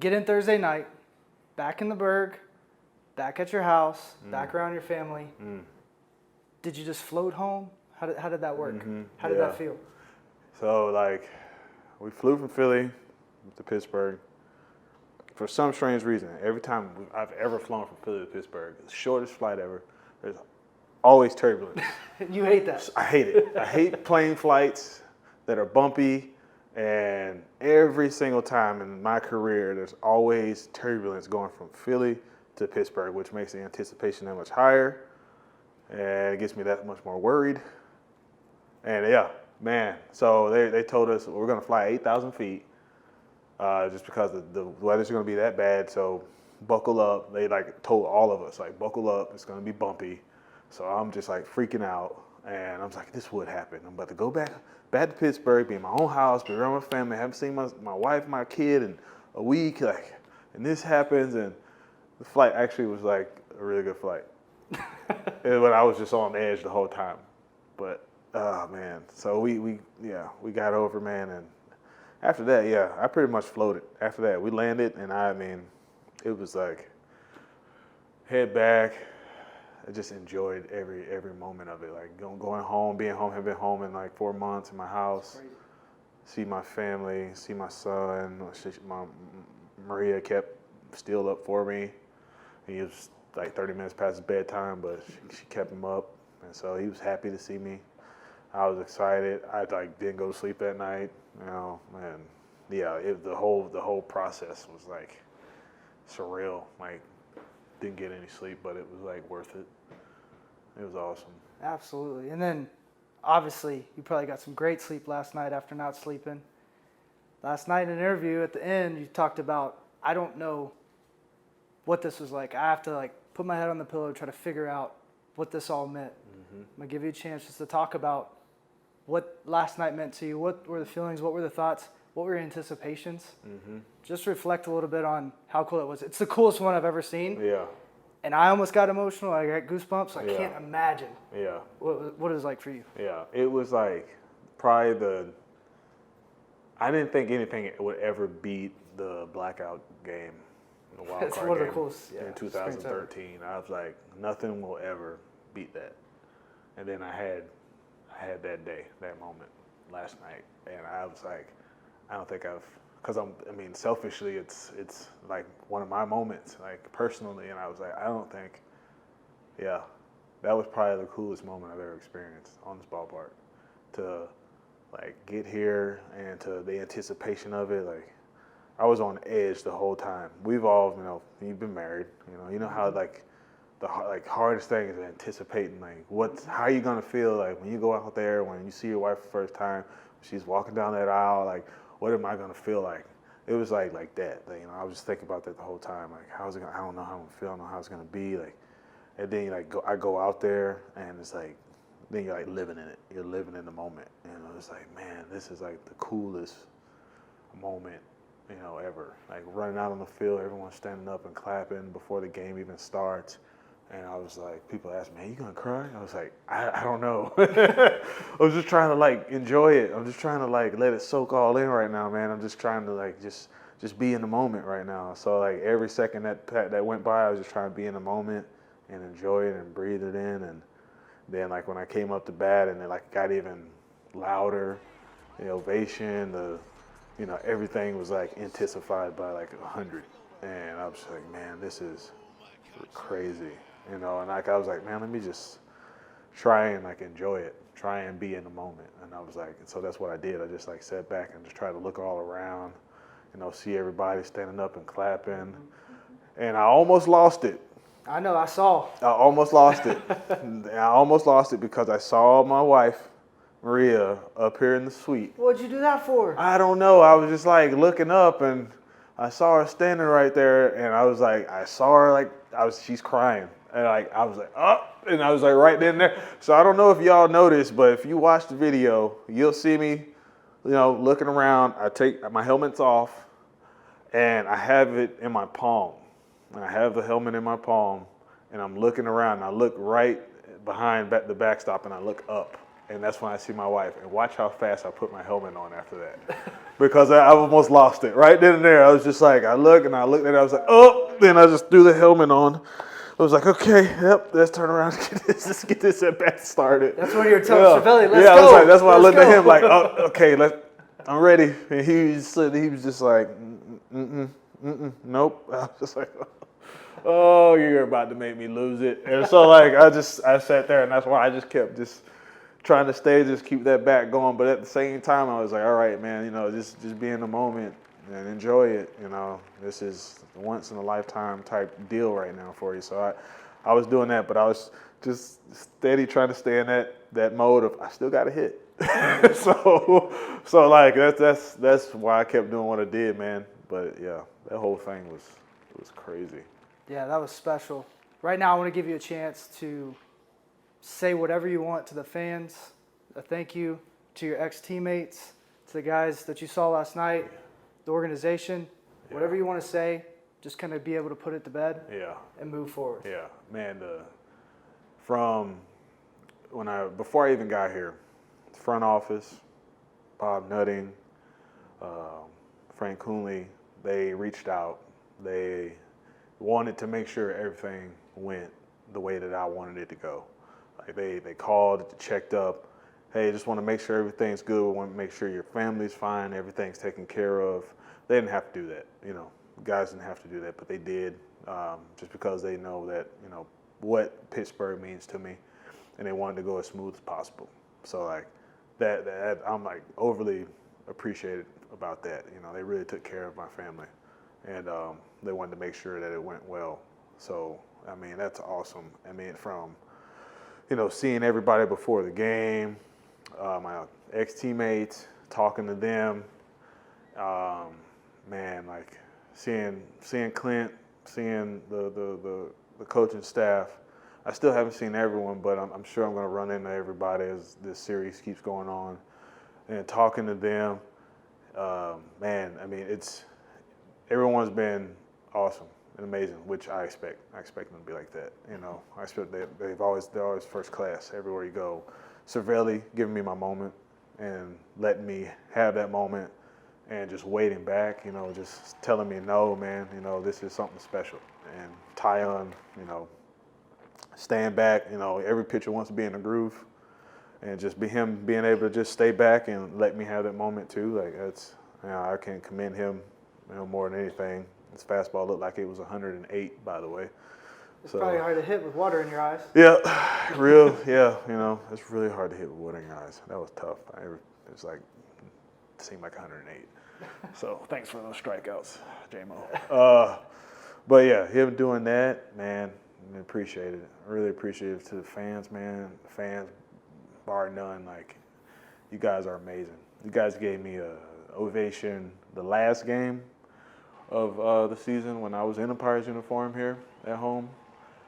get in Thursday night, back in the burgh, back at your house, back around your family. Did you just float home? How did that work? How did that feel? So, like, we flew from Philly to Pittsburgh. For some strange reason, every time I've ever flown from Philly to Pittsburgh, the shortest flight ever, there's always turbulence. You hate that? I hate it. I hate plane flights that are bumpy, and every single time in my career, there's always turbulence going from Philly to Pittsburgh, which makes the anticipation that much higher, and it gets me that much more worried. And yeah, man, so they told us we're gonna fly 8,000 feet, just because the weather's gonna be that bad, so buckle up. They like told all of us, like, buckle up, it's gonna be bumpy. So I'm just like freaking out, and I'm like, this would happen. I'm about to go back to Pittsburgh, be in my own house, be around my family, haven't seen my wife, my kid in a week, like, and this happens, and the flight actually was like a really good flight. But I was just on edge the whole time. But oh man, so we got over, man, and after that, yeah, I pretty much floated. After that, we landed, and I mean, it was like head back. I just enjoyed every moment of it. Like going home, being home, have been home in like 4 months in my house, see my family, see my son. Maria kept still up for me. He was like 30 minutes past his bedtime, but she kept him up, and so he was happy to see me. I was excited. I like didn't go to sleep that night, you know, and yeah, the whole process was like surreal. Like, didn't get any sleep, but it was like worth it. It was awesome. Absolutely. And then obviously you probably got some great sleep last night after not sleeping. Last night in an interview at the end, you talked about, I don't know what this was like. I have to like put my head on the pillow, try to figure out what this all meant. I'm gonna give you a chance just to talk about what last night meant to you. What were the feelings? What were the thoughts? What were your anticipations? Just reflect a little bit on how cool it was. It's the coolest one I've ever seen. Yeah. And I almost got emotional. I got goosebumps. I can't imagine what it was like for you. Yeah. It was like probably I didn't think anything would ever beat the blackout game, the wild It's card one of game the coolest, in 2013. I was like, nothing will ever beat that. And then I had that day, that moment last night, and I was like, I don't think selfishly, it's like one of my moments, like personally, and I was like, I don't think, yeah, that was probably the coolest moment I've ever experienced on this ballpark. To like get here and to the anticipation of it, like I was on edge the whole time. We've all, you've been married, you know how like the hardest thing is anticipating like how you gonna feel like when you go out there, when you see your wife for the first time, she's walking down that aisle, like what am I gonna feel like? It was like that. I was just thinking about that the whole time. Like how's it gonna? I don't know how I'm gonna feel. I don't know how it's gonna be. Like, and then I go out there, and it's like then you're like living in it. You're living in the moment. It's like, man, this is like the coolest moment ever. Like running out on the field, everyone's standing up and clapping before the game even starts. And I was like, people asked me, "Hey, you gonna cry?" I was like, I don't know. I was just trying to like enjoy it. I'm just trying to like let it soak all in right now, man. I'm just trying to like just be in the moment right now. So like every second that went by, I was just trying to be in the moment and enjoy it and breathe it in. And then like when I came up to bat and it like got even louder, the ovation, everything was like intensified by like 100. And I was like, man, this is crazy. And like I was like, man, let me just try and like enjoy it, try and be in the moment. And I was like, so that's what I did. I just like sat back and just tried to look all around, see everybody standing up and clapping. And I almost lost it. I know, I saw. I almost lost it. I almost lost it because I saw my wife, Maria, up here in the suite. What'd you do that for? I don't know. I was just like looking up and I saw her standing right there, and I was like, I saw her like she's crying, and like I was like, oh, and I was like right then and there. So I don't know if y'all noticed, but if you watch the video, you'll see me, looking around. I take my helmet's off, and I have it in my palm, and I have the helmet in my palm, and I'm looking around. And I look right behind the backstop, and I look up, And that's when I see my wife. And watch how fast I put my helmet on after that. Because I almost lost it. Right then and there, I was just like, I looked at it, I was like, oh, then I just threw the helmet on. I was like, okay, yep, let's turn around and let's get this at bat started. That's when you're telling Cervelli, let's go. I was like, that's why I looked at him like, oh, okay, I'm ready. And he was just like, nope. I was just like, oh, you're about to make me lose it. And so like I sat there, and that's why I just kept just trying to just keep that back going. But at the same time, I was like, all right, man, just be in the moment and enjoy it. This is a once in a lifetime type deal right now for you. So I was doing that, but I was just steady trying to stay in that mode of I still got to hit. so like that's why I kept doing what I did, man. But yeah, that whole thing was crazy. Yeah, that was special. Right now, I want to give you a chance to say whatever you want to the fans, a thank you to your ex-teammates, to the guys that you saw last night, the organization, whatever you want to say, just kind of be able to put it to bed and move forward. Yeah, man, from before I even got here, front office, Bob Nutting, Frank Coonley, they reached out. They wanted to make sure everything went the way that I wanted it to go. Like they called, checked up. Hey, just want to make sure everything's good. We want to make sure your family's fine, everything's taken care of. They didn't have to do that, Guys didn't have to do that, but they did, just because they know that, what Pittsburgh means to me, and they wanted to go as smooth as possible. So like that I'm like overly appreciated about that. They really took care of my family, and they wanted to make sure that it went well. So I mean, that's awesome. I mean, from seeing everybody before the game, my ex-teammates, talking to them, man, like seeing Clint, seeing the coaching staff. I still haven't seen everyone, but I'm sure I'm going to run into everybody as this series keeps going on. And talking to them, man, I mean, everyone's been awesome and amazing, which I expect. I expect them to be like that. I expect they're always first class everywhere you go. Cervelli giving me my moment and letting me have that moment, and just waiting back, just telling me, no, man, this is something special. And Tyon, staying back, every pitcher wants to be in the groove, and just him being able to just stay back and let me have that moment too. Like that's, I can commend him, more than anything. His fastball looked like it was 108, by the way. It's probably hard to hit with water in your eyes. Yeah, it's really hard to hit with water in your eyes. That was tough. It's like, it seemed like 108. So thanks for those strikeouts, J-Mo. But yeah, him doing that, man, I appreciate it. I really appreciate it to the fans, man. The fans, bar none, like, you guys are amazing. You guys gave me an ovation the last game of the season when I was in a Pirates uniform here at home,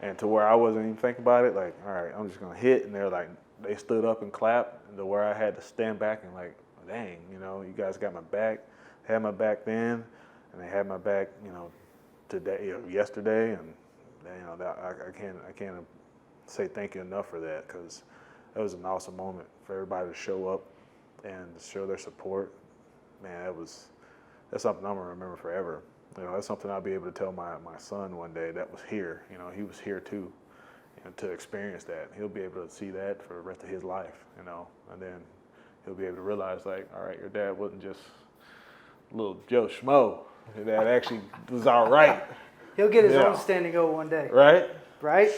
and to where I wasn't even thinking about it, like, all right, I'm just going to hit, and they stood up and clapped, and to where I had to stand back and like, dang, you guys got my back, had my back then, and they had my back, today, yesterday, and I can't say thank you enough for that, because that was an awesome moment for everybody to show up and show their support. Man, that's something I'm gonna remember forever. That's something I'll be able to tell my son one day that was here. He was here too, to experience that. He'll be able to see that for the rest of his life, and then he'll be able to realize, like, all right, your dad wasn't just a little Joe Schmo. Your dad actually was all right. He'll get his own standing O one day. Right? Right?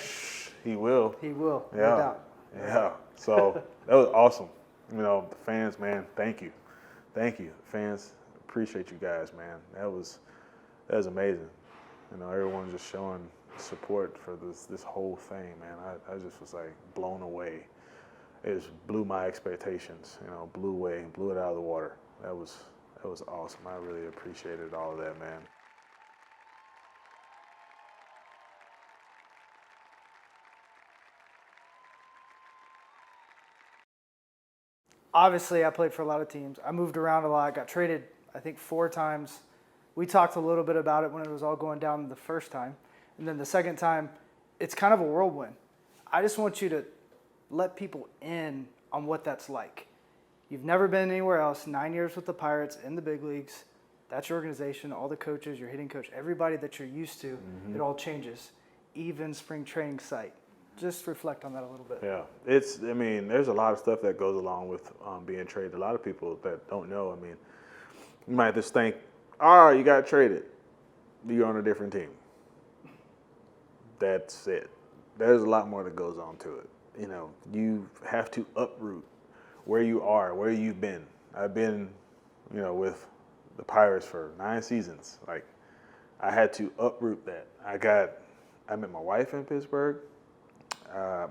He will. He will, Yeah. no doubt. Yeah. So that was awesome. The fans, man, thank you. Thank you. Fans, appreciate you guys, man. That was amazing. Everyone's just showing support for this whole thing, man. I just was like blown away. It just blew my expectations, blew it out of the water. That was awesome. I really appreciated all of that, man. Obviously, I played for a lot of teams. I moved around a lot. Got traded, I think, 4 times. We talked a little bit about it when it was all going down the first time. And then the second time, it's kind of a whirlwind. I just want you to let people in on what that's like. You've never been anywhere else, 9 years with the Pirates in the big leagues. That's your organization, all the coaches, your hitting coach, everybody that you're used to, it all changes. Even spring training site. Just reflect on that a little bit. Yeah, there's a lot of stuff that goes along with being traded. A lot of people that don't know, you might just think, all right, you got traded. You're on a different team. That's it. There's a lot more that goes on to it. You have to uproot where you are, where you've been. I've been, with the Pirates for 9 seasons. Like, I had to uproot that. I met my wife in Pittsburgh.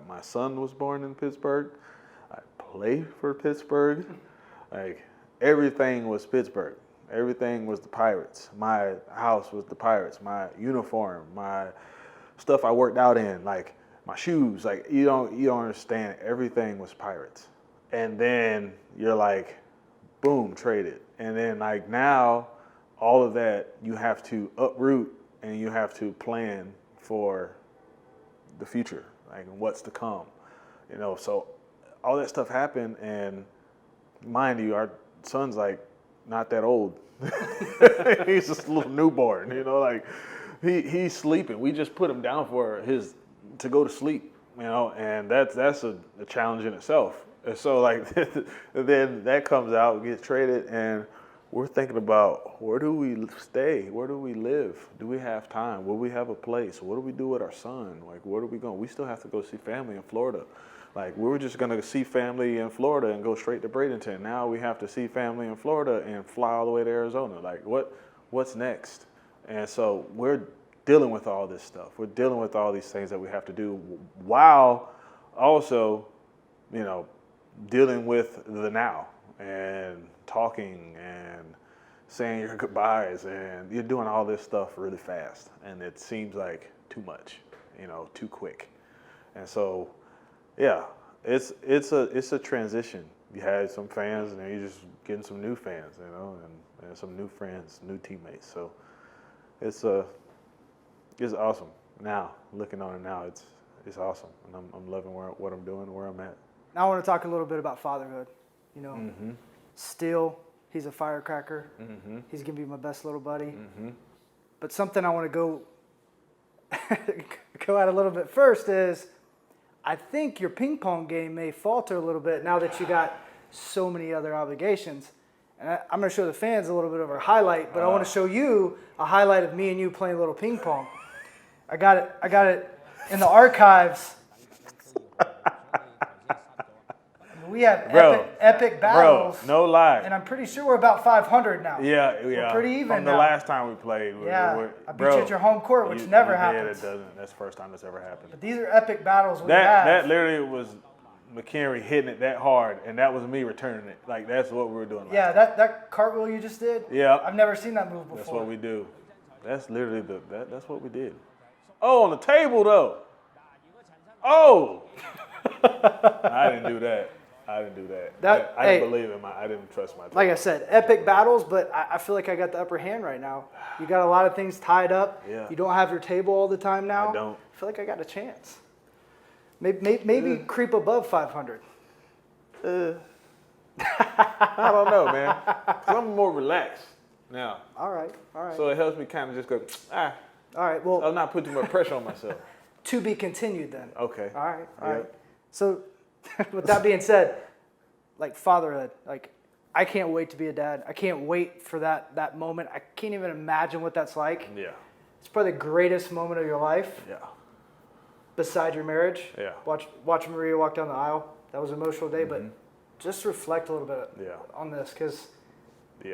My son was born in Pittsburgh. I played for Pittsburgh. Like, everything was Pittsburgh. Everything was the Pirates. My house was the Pirates. My uniform, my stuff I worked out in, like my shoes. Like, you don't understand. Everything was Pirates. And then you're like, boom, traded. And then like now, all of that you have to uproot and you have to plan for the future, like what's to come. So all that stuff happened, and mind you, our son's like not that old. He's just a little newborn, like he's sleeping. We just put him down for to go to sleep, and that's a challenge in itself. And so like then that comes out, we get traded, and we're thinking about, where do we stay? Where do we live? Do we have time? Will we have a place? What do we do with our son? Like, where are we going? We still have to go see family in Florida. Like, we were just going to see family in Florida and go straight to Bradenton. Now we have to see family in Florida and fly all the way to Arizona. Like, what's next? And so we're dealing with all this stuff. We're dealing with all these things that we have to do while also, dealing with the now and talking and saying your goodbyes, and you're doing all this stuff really fast, and it seems like too much, too quick. And so, yeah, it's a transition. You had some fans, and then you're just getting some new fans, and some new friends, new teammates. So it's awesome. Now, looking on it now, it's awesome, and I'm loving what I'm doing, where I'm at. Now I want to talk a little bit about fatherhood. Still, he's a firecracker. Mm-hmm. He's going to be my best little buddy. Mm-hmm. But something I want to go at a little bit first is, I think your ping pong game may falter a little bit now that you got so many other obligations. And I'm going to show the fans a little bit of our highlight, but I want to show you a highlight of me and you playing a little ping pong. I got it in the archives. We have epic battles. Bro, no lie. And I'm pretty sure we're about 500 now. Yeah. We're pretty even From the now. last time we played. I beat you at your home court, which never happens. Yeah, it doesn't. That's the first time that's ever happened. But these are epic battles we have. That literally was McHenry hitting it that hard, and that was me returning it. Like, that's what we were doing. That cartwheel you just did. Yeah. I've never seen that move before. That's what we do. That's literally that's what we did. Oh, on the table though. Oh. I didn't do that. I didn't believe in I didn't trust my team. Like I said, epic battles, but I feel like I got the upper hand right now. You got a lot of things tied up. Yeah. You don't have your table all the time now. I don't. I feel like I got a chance. Maybe creep above 500. I don't know, man. 'Cause I'm more relaxed now. All right. So it helps me kind of just go, All right, well. I'll not put too much pressure on myself. To be continued then. Okay. All right. So with that being said, like fatherhood, like I can't wait to be a dad. I can't wait for that moment. I can't even imagine what that's like. Yeah. It's probably the greatest moment of your life. Yeah. Beside your marriage. Yeah. Watch Maria walk down the aisle. That was an emotional day, but just reflect a little bit on this, because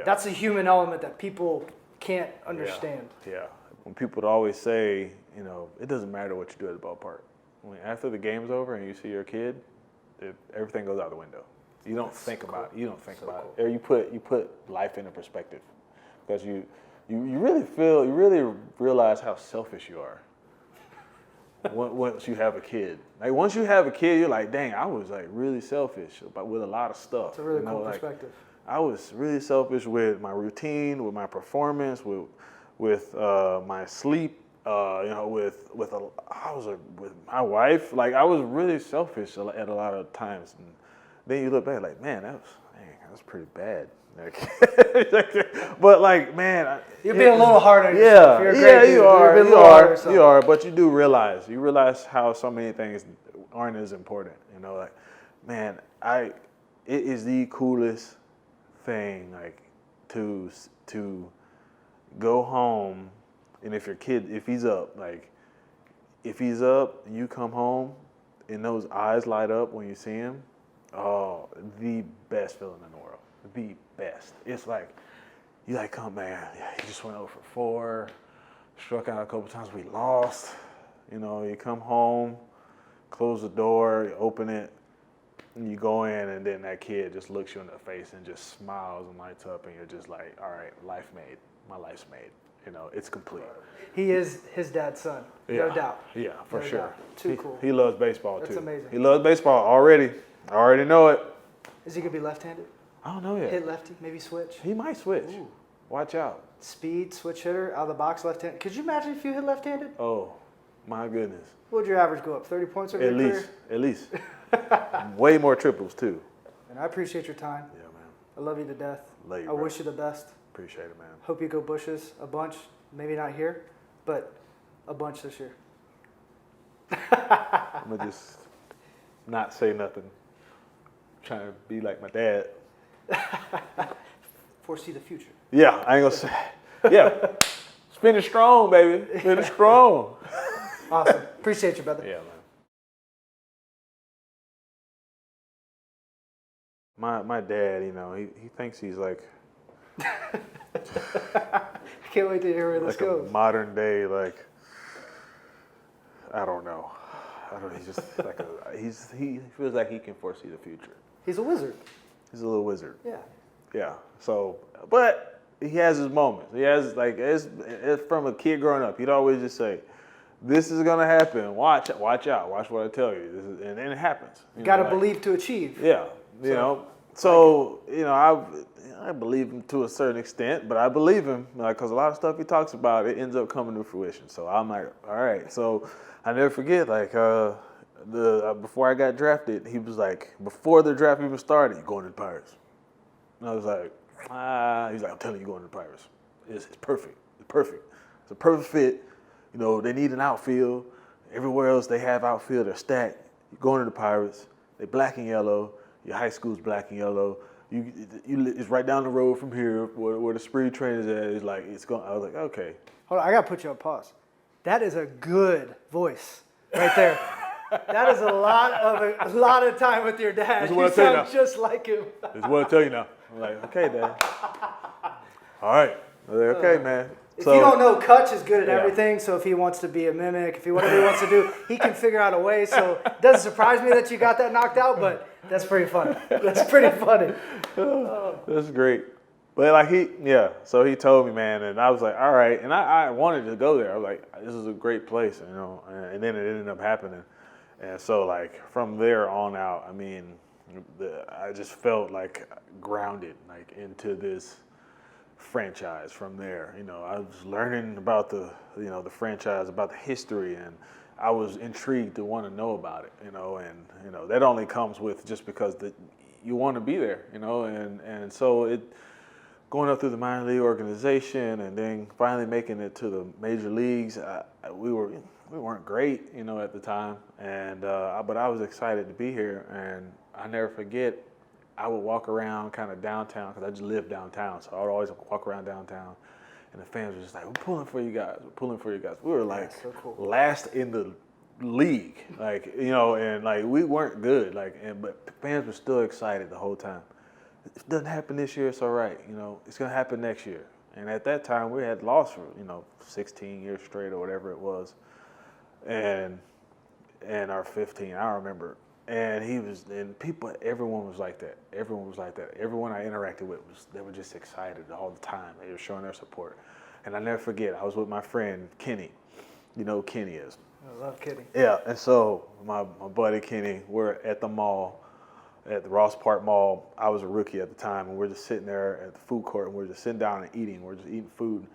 that's a human element that people can't understand. Yeah. When people would always say, it doesn't matter what you do at the ballpark. After the game's over and you see your kid, everything goes out the window. You don't think about it. You don't think about it. Or you put life into perspective, because you really realize how selfish you are once you have a kid. Like, once you have a kid, you're like, dang, I was like really selfish with a lot of stuff. It's a really cool perspective. I was really selfish with my routine, with my performance, with my sleep. With my wife, like I was really selfish at a lot of times. And then you look back like, man, that was pretty bad. But like, man, you're being a little hard on yourself. You're a great dude. You are. But you do realize how so many things aren't as important. You know, like, man, it is the coolest thing, like, to go home, and if he's up and you come home and those eyes light up when you see him, oh, the best feeling in the world. The best. It's like, you like, come, man, he just went over for 4, struck out a couple times, we lost. You know, you come home, close the door, you open it, and you go in, and then that kid just looks you in the face and just smiles and lights up, and you're just like, all right, life made. My life's made. You know, it's complete. He is his dad's son, no doubt. Yeah, for sure. Doubt. Too cool. He loves baseball, That's too. That's amazing. He loves baseball already. I already know it. Is he going to be left-handed? I don't know yet. Hit lefty, maybe switch? He might switch. Ooh. Watch out. Speed, switch hitter, out of the box, left-handed. Could you imagine if you hit left-handed? Oh, my goodness. What would your average go up? 30 points over your career? At least. Way more triples, too. And I appreciate your time. Yeah, man. I love you to death. Love you, I wish you the best. Appreciate it, man. Hope you go bushes a bunch. Maybe not here, but a bunch this year. I'm going to just not say nothing. Trying to be like my dad. Foresee the future. Yeah, I ain't going to say. Yeah. Finish strong, baby. Finish strong. Awesome. Appreciate you, brother. Yeah, man. My dad, you know, he thinks he's like I can't wait to hear where this goes. A modern day, like, I don't know. He's just like he feels like he can foresee the future. He's a wizard. He's a little wizard. Yeah. Yeah. So, but he has his moments. He has, like, it's from a kid growing up. He'd always just say, "This is gonna happen. Watch out. Watch what I tell you." And then it happens. You got to believe to achieve. Yeah. You know. So, you know, I believe him to a certain extent, but I believe him because a lot of stuff he talks about, it ends up coming to fruition. So I'm like, all right. So I never forget, like, before I got drafted, he was like, before the draft even started, "You going to the Pirates?" And I was like, he's like, "I'm telling you, going to the Pirates. It's perfect. It's perfect. It's a perfect fit. You know, they need an outfield. Everywhere else they have outfield, they're stacked. You're going to the Pirates. They're black and yellow. Your high school's black and yellow. It's right down the road from here where the spring training is at. It's like, it's going." I was like, okay. Hold on, I got to put you on pause. That is a good voice right there. That is a lot of time with your dad. You sound just like him. This is what I tell you now. I'm like, okay, Dad. All right. Like, okay, man. If you don't know, Cutch is good at everything. So if he wants to be a mimic, whatever he wants to do, he can figure out a way. So it doesn't surprise me that you got that knocked out, but that's pretty funny. That's pretty funny. That's great. But like so he told me, man, and I was like, all right. And I wanted to go there. I was like, this is a great place, you know. And then it ended up happening. And so, like, from there on out, I mean, I just felt like grounded, like, into this franchise from there. You know, I was learning about the franchise, about the history, and I was intrigued to want to know about it, you know, and, you know, that only comes with just because you want to be there, you know, and so going up through the minor league organization and then finally making it to the major leagues, we weren't great, you know, at the time, and but I was excited to be here, and I never forget, I would walk around kind of downtown because I just lived downtown, so I would always walk around downtown, and the fans were just like, "We're pulling for you guys. We're pulling for you guys." We were like last in the league, like, you know, and like we weren't good, like, but the fans were still excited the whole time. If it doesn't happen this year, it's all right, you know, it's gonna happen next year. And at that time, we had lost for 16 years straight or whatever it was, and our 15, I remember. And everyone was like that. Everyone was like that. Everyone I interacted with they were just excited all the time. They were showing their support. And I never forget, I was with my friend Kenny. You know who Kenny is. I love Kenny. Yeah, and so my buddy Kenny, we're at the mall, at the Ross Park Mall. I was a rookie at the time, and we're just sitting there at the food court, and we're just sitting down and eating. We're just eating food.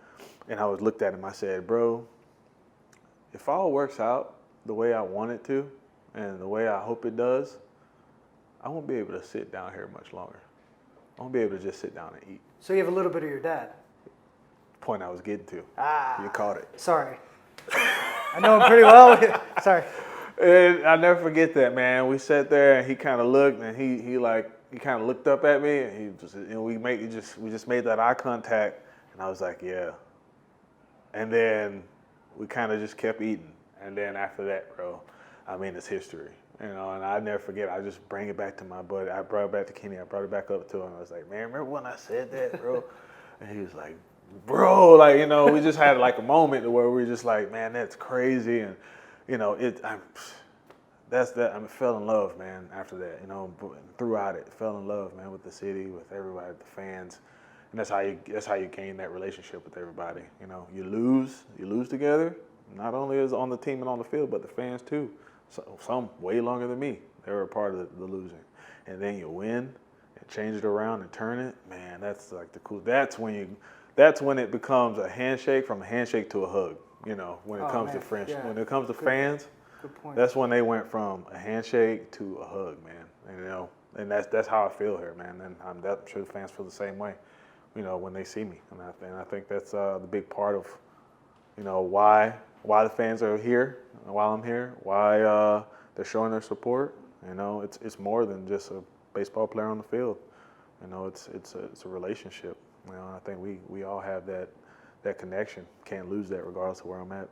And I looked at him, I said, "Bro, if all works out the way I want it to, and the way I hope it does, I won't be able to sit down here much longer. I won't be able to just sit down and eat. So you have a little bit of your dad. Point I was getting to. Ah. You caught it. Sorry. I know him pretty well. Sorry. And I never forget that, man. We sat there and he kind of looked and he kind of looked up at me and he just, we just made that eye contact and I was like, yeah. And then we kind of just kept eating. And then after that, bro, I mean, it's history. And I never forget. I just bring it back to my buddy. I brought it back to Kenny. I brought it back up to him. I was like, man, remember when I said that, bro? And he was like, bro, like, we just had like a moment where we were just like, man, that's crazy. And, I fell in love, man, after that, throughout it. Fell in love, man, with the city, with everybody, the fans. And that's how you gain that relationship with everybody. You lose together, not only as on the team and on the field, but the fans too. So, some way longer than me. They were a part of the losing. And then you win and change it around and turn it. Man, that's like the cool. That's when it becomes a handshake from a handshake to a hug. When it comes to friendship, when it comes to fans, good point. That's when they went from a handshake to a hug, man. And that's how I feel here, man. And I'm sure the fans feel the same way, when they see me. And I think that's the big part of, why the fans are here while I'm here, why they're showing their support. It's more than just a baseball player on the field. It's a relationship. And I think we all have that connection. Can't lose that regardless of where I'm at.